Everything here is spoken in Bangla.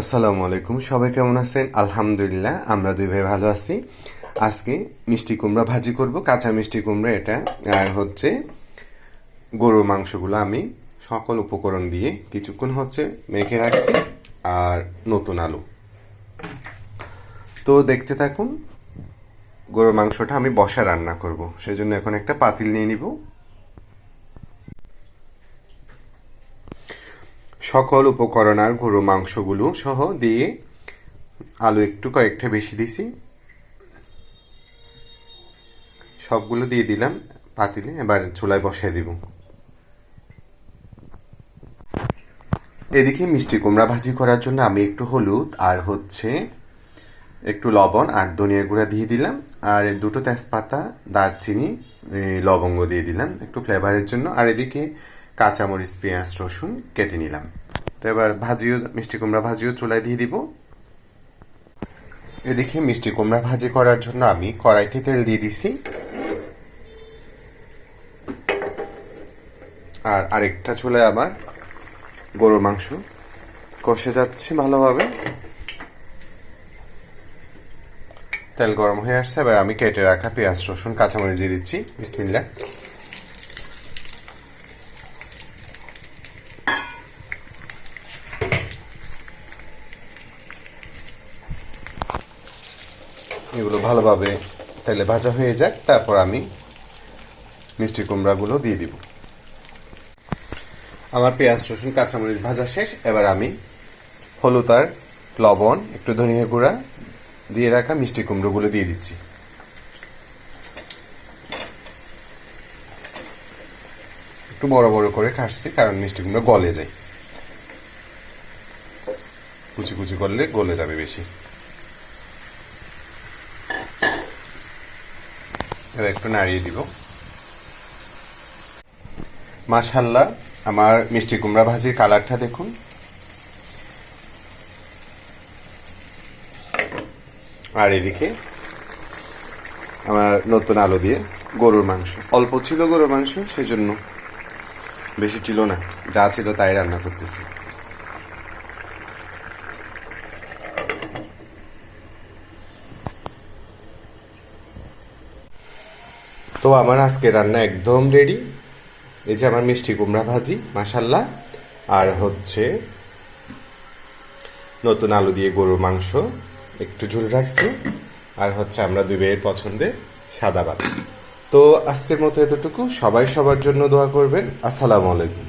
আসসালামু আলাইকুম, সবাই কেমন আছেন? আলহামদুলিল্লাহ, আমরা দুই ভাই ভালো আছি। আজকে মিষ্টি কুমড়া ভাজি করব, কাঁচা মিষ্টি কুমড়া এটা। আর হচ্ছে গরুর মাংসগুলো আমি সকল উপকরণ দিয়ে কিছুক্ষণ মেখে রাখছি। আর নতুন আলু। তো দেখতে থাকুন। গরুর মাংসটা আমি বসা রান্না করব, সেজন্য এখন একটা পাতিল নিয়ে নিব। সকল উপকরণ আর গরু মাংসগুলো সহ দিয়ে আলু একটু কয়েকটা বেশি দিছি, সবগুলো দিয়ে দিলাম পাতিলে। এবার চুলায় বসাই দিব। এদিকে মিষ্টি কুমড়া ভাজি করার জন্য আমি একটু হলুদ আর একটু লবণ আর ধনিয়া গুঁড়া দিয়ে দিলাম। আর দুটো তেজপাতা, দারচিনি, লবঙ্গ দিয়ে দিলাম একটু ফ্লেভারের জন্য। আর এদিকে কাঁচামরিচ, পেঁয়াজ, রসুন কেটে নিলাম। তো এবার মিষ্টি কুমড়া ভাজিও চুলায় দিয়ে দিব। এদিকে মিষ্টি কুমড়া ভাজি করার জন্য আমি কড়াইতে তেল দিয়ে দিছি। আর আরেকটা চুলায় আবার গরুর মাংস কষে যাচ্ছে ভালোভাবে। তেল গরম হয়ে আসছে, এবার আমি কেটে রাখা পেঁয়াজ, রসুন, কাঁচামরিচ দিয়ে দিচ্ছি। বিসমিল্লাহ। এগুলো ভালোভাবে তেলে ভাজা হয়ে যাক, তারপর আমি মিষ্টি কুমড়াগুলো দিয়ে দিব। আমার পেঁয়াজ, রসুন, কাঁচামরিচ ভাজা শেষ। এবার আমি হলুদ আর লবণ, একটু ধনিয়া গুঁড়া দিয়ে রাখা মিষ্টি কুমড়োগুলো দিয়ে দিচ্ছি। একটু বড় বড় করে কাটছি, কারণ মিষ্টি কুমড়ো গলে যায়। কুচি কুচি করলে গলে যাবে বেশি। এবার একটু নাড়িয়ে দিব। মাশাআল্লাহ, আমার মিষ্টি কুমড়া ভাজির কালারটা দেখুন। আর এদিকে আমার নতুন আলু দিয়ে গরুর মাংস। অল্প ছিল গরুর মাংস, সেজন্য বেশি ছিল না, যা ছিল তাই রান্না করতেছি। তো আমার আজকে রান্না একদম রেডি। এই যে আমার মিষ্টি কুমড়া ভাজি, মাশাআল্লাহ। আর নতুন আলু দিয়ে গরুর মাংস, একটু ঝোল রাখছি। আর আমরা দুই ভাইয়ের পছন্দের সাদা ভাত। তো আজকের মতো এতটুকু। সবাই সবার জন্য দোয়া করবেন। আসসালামু আলাইকুম।